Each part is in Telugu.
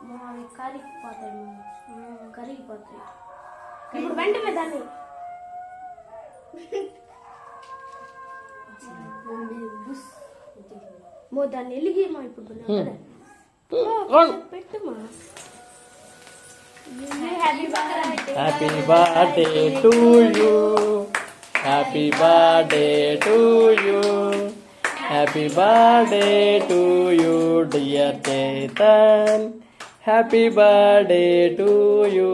మావి కరిగిపోతాయి, కరిగిపోతాయి. ఇప్పుడు వెంటనే దాన్ని దాన్ని వెలిగేమా ఇప్పుడు పెట్టుమా. Happy birthday to you, happy birthday to you, happy birthday to you dear Chetan, happy birthday to you.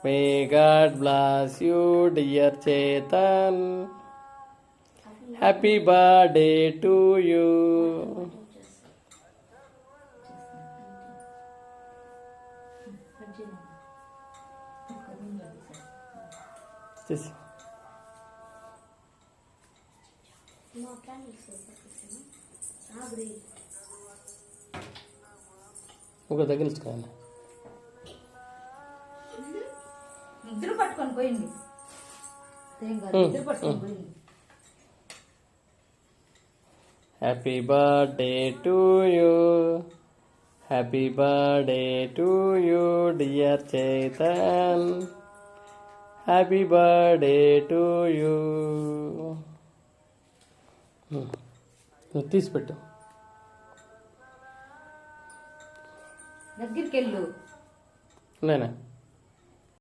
May God bless you, dear Chetan. Happy birthday to you. ఒక తగిలించుకోండి. ఇద్దరు పట్టుకొని పోయింది, ఇద్దరు పట్టుకొని పోయింది. Happy birthday to you, happy birthday to you dear Chetan, happy birthday to you. నువ్వు తీసిపెట్టు. దగ్గరికి వెళ్ళు. నేనా